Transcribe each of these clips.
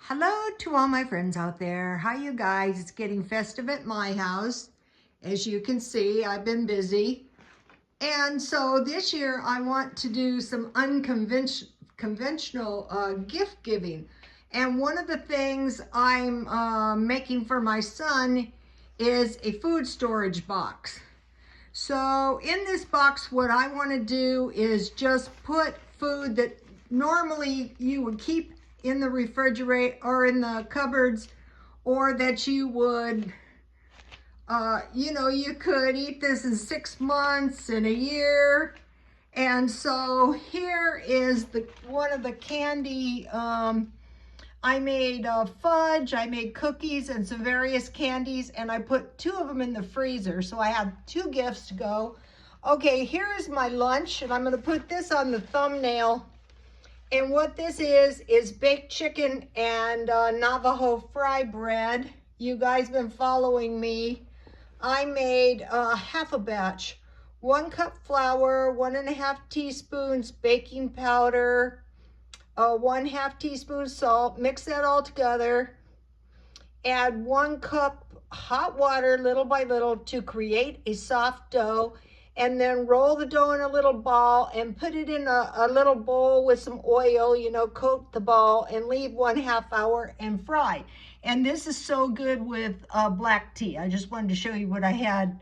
Hello to all my friends out there. Hi you guys. It's getting festive at my house. As you can see, I've been busy. And so this year I want to do some unconventional gift giving. And one of the things I'm making for my son is a food storage box. So in this box, what I want to do is just put food that normally you would keep in the refrigerator or in the cupboards, or that you would, you could eat this in 6 months, in a year. And so here is one of the candy. I made fudge, I made cookies and some various candies, and I put 2 of them in the freezer. So I have 2 gifts to go. Okay, here is my lunch, and I'm gonna put this on the thumbnail. And what this is baked chicken and Navajo fry bread. You guys been following me. I made half a batch. 1 cup flour, 1½ teaspoons baking powder, 1/2 teaspoon salt. Mix that all together. Add 1 cup hot water little by little to create a soft dough. And then roll the dough in a little ball and put it in a little bowl with some oil, coat the ball and leave 1/2 hour and fry. And this is so good with black tea. I just wanted to show you what I had.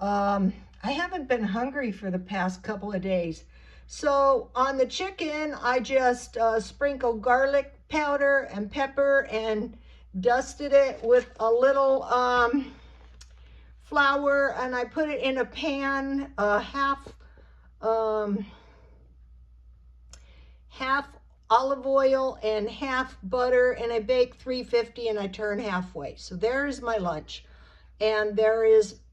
I haven't been hungry for the past couple of days. So on the chicken, I just sprinkled garlic powder and pepper and dusted it with a little flour, and I put it in a pan, half olive oil and half butter, and I bake 350 and I turn halfway. So there is my lunch, and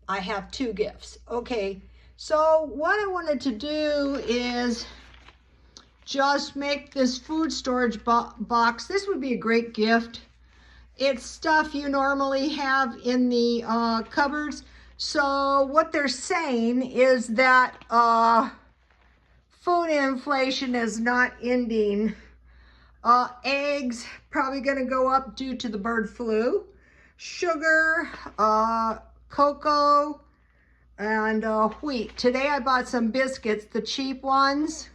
I have 2 gifts. Okay, so what I wanted to do is just make this food storage box. This would be a great gift. It's stuff you normally have in the cupboards. So what they're saying is that food inflation is not ending. Eggs probably going to go up due to the bird flu. Sugar, cocoa, and wheat. Today I bought some biscuits, the cheap ones.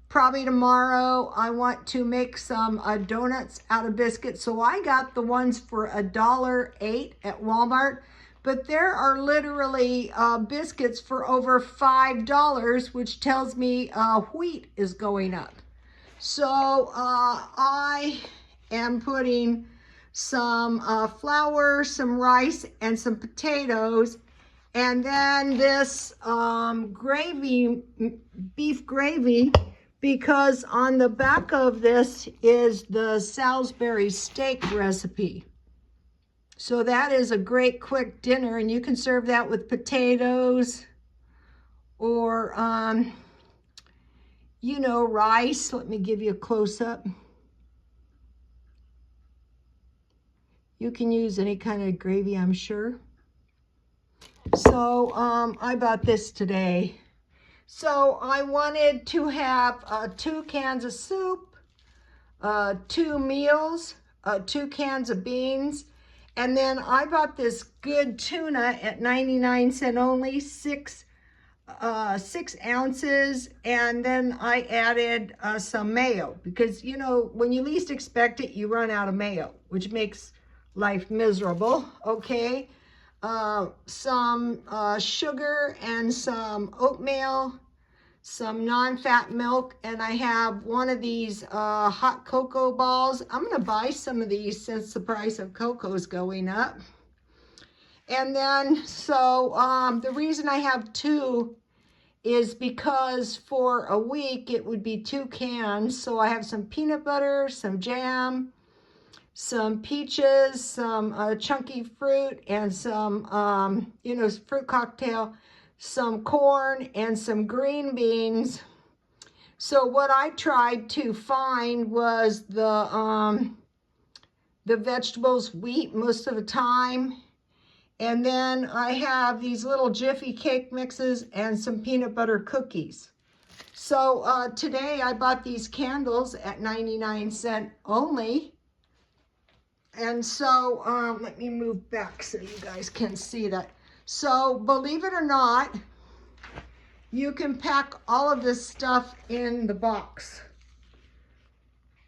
Probably tomorrow I want to make some donuts out of biscuits. So I got the ones for $1.08 at Walmart. But there are literally biscuits for over $5, which tells me wheat is going up. So I am putting some flour, some rice, and some potatoes. And then this gravy, beef gravy, because on the back of this is the Salisbury steak recipe. So that is a great quick dinner, and you can serve that with potatoes or, rice. Let me give you a close-up. You can use any kind of gravy, I'm sure. So I bought this today. So I wanted to have 2 cans of soup, 2 meals, 2 cans of beans, and then I bought this good tuna at 99 cents only, 6 ounces, and then I added some mayo because, when you least expect it, you run out of mayo, which makes life miserable, okay? Some sugar and some oatmeal, some non-fat milk, and I have one of these hot cocoa balls. I'm gonna buy some of these since the price of cocoa is going up. And then, so the reason I have 2 is because for a week it would be 2 cans. So I have some peanut butter, some jam, some peaches, some chunky fruit, and some, fruit cocktail, some corn, and some green beans. So what I tried to find was the vegetables, wheat most of the time. And then I have these little Jiffy cake mixes and some peanut butter cookies. So today I bought these candles at 99 cents only. And so, let me move back so you guys can see that. So, believe it or not, you can pack all of this stuff in the box.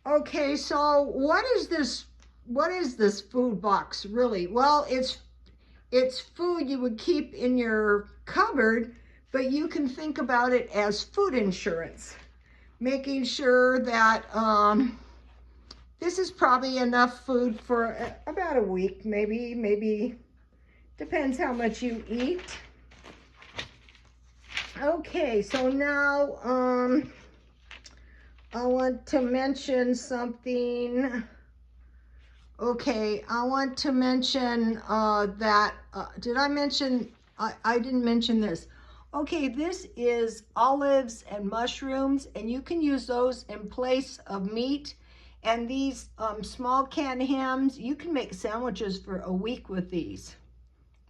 Okay, so what is this food box really? Well, it's food you would keep in your cupboard, but you can think about it as food insurance, making sure that this is probably enough food for about a week, maybe depends how much you eat. Okay, so now I want to mention something. Okay, I want to mention that, did I mention, I didn't mention this. Okay, this is olives and mushrooms, and you can use those in place of meat. And these small canned hams, you can make sandwiches for a week with these.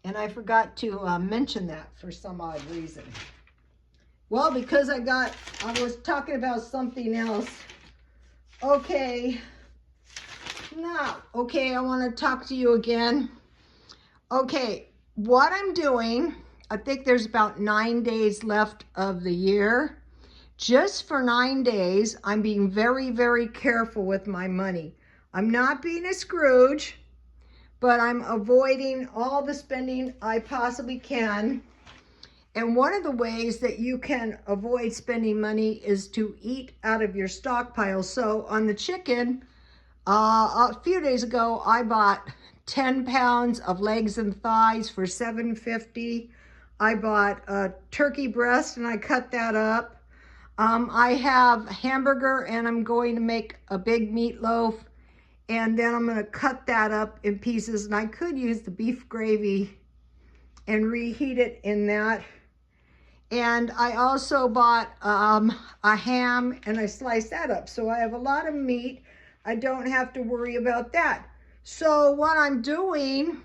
And I forgot to mention that for some odd reason. Well, because I was talking about something else. Okay. Now, okay, I want to talk to you again. Okay, what I'm doing, I think there's about 9 days left of the year. Just for 9 days, I'm being very, very careful with my money. I'm not being a Scrooge, but I'm avoiding all the spending I possibly can. And one of the ways that you can avoid spending money is to eat out of your stockpile. So on the chicken, a few days ago, I bought 10 pounds of legs and thighs for $7.50. I bought a turkey breast and I cut that up. I have hamburger and I'm going to make a big meatloaf, and then I'm going to cut that up in pieces, and I could use the beef gravy and reheat it in that. And I also bought a ham and I sliced that up. So I have a lot of meat. I don't have to worry about that. So what I'm doing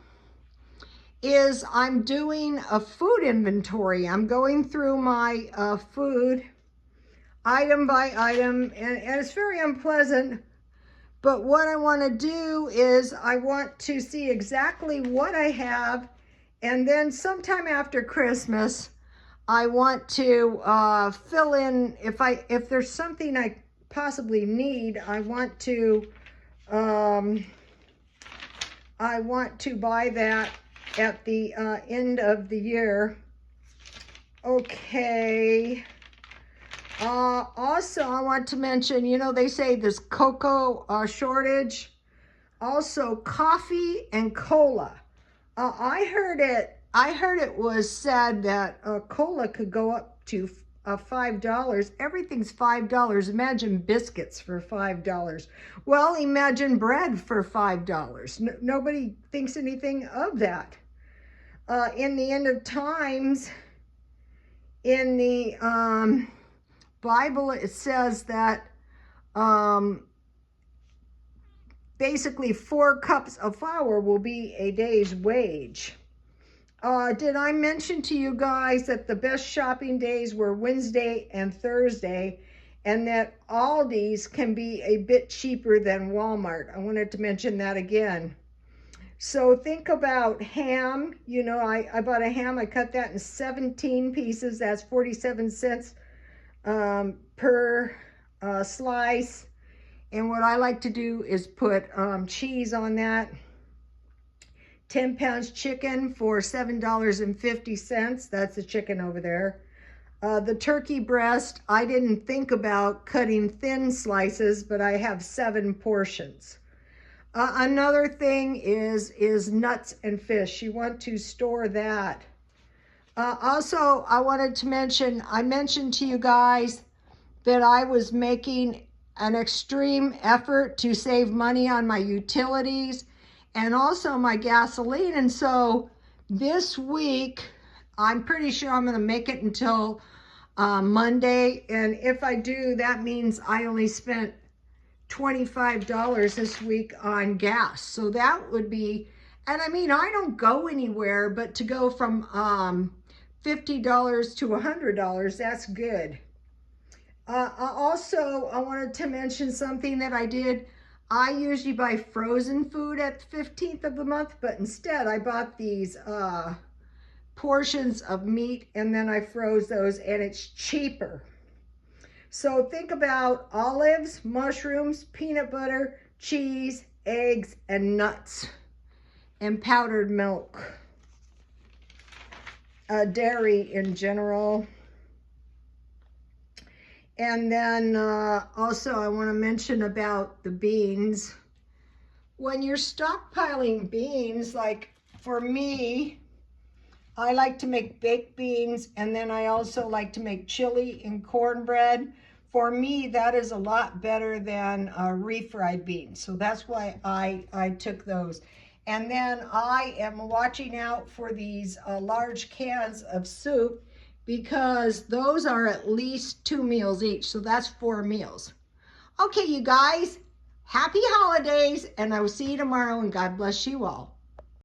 is I'm doing a food inventory. I'm going through my food item by item, and it's very unpleasant. But what I want to do is I want to see exactly what I have, and then sometime after Christmas, I want to fill in, if there's something I possibly need, I want to buy that at the end of the year. Okay. Also, I want to mention, you know, they say this cocoa shortage. Also, coffee and cola. I heard it was said that cola could go up to $5. Everything's $5. Imagine biscuits for $5. Well, imagine bread for $5. Nobody thinks anything of that. In the end of times, in the Bible, it says that basically 4 cups of flour will be a day's wage. Did I mention to you guys that the best shopping days were Wednesday and Thursday, and that Aldi's can be a bit cheaper than Walmart? I wanted to mention that again. So think about ham. You know, I bought a ham. I cut that in 17 pieces. That's 47 cents per slice. And what I like to do is put cheese on that. 10 pounds chicken for $7.50. That's the chicken over there. The turkey breast, I didn't think about cutting thin slices, but I have 7 portions. Another thing is nuts and fish. You want to store that. Also, I wanted to mention, I mentioned to you guys that I was making an extreme effort to save money on my utilities and also my gasoline. And so this week, I'm pretty sure I'm going to make it until Monday. And if I do, that means I only spent $25 this week on gas. So that would be, and I mean, I don't go anywhere, but to go from $50 to $100, that's good. Also, I wanted to mention something that I did. I usually buy frozen food at the 15th of the month, but instead I bought these portions of meat and then I froze those, and it's cheaper. So think about olives, mushrooms, peanut butter, cheese, eggs, and nuts, and powdered milk. Dairy in general. And then also I want to mention about the beans. When you're stockpiling beans, like for me, I like to make baked beans, and then I also like to make chili and cornbread. For me, that is a lot better than refried beans. So that's why I took those. And then I am watching out for these large cans of soup, because those are at least 2 meals each. So that's 4 meals. Okay, you guys, happy holidays, and I will see you tomorrow, and God bless you all.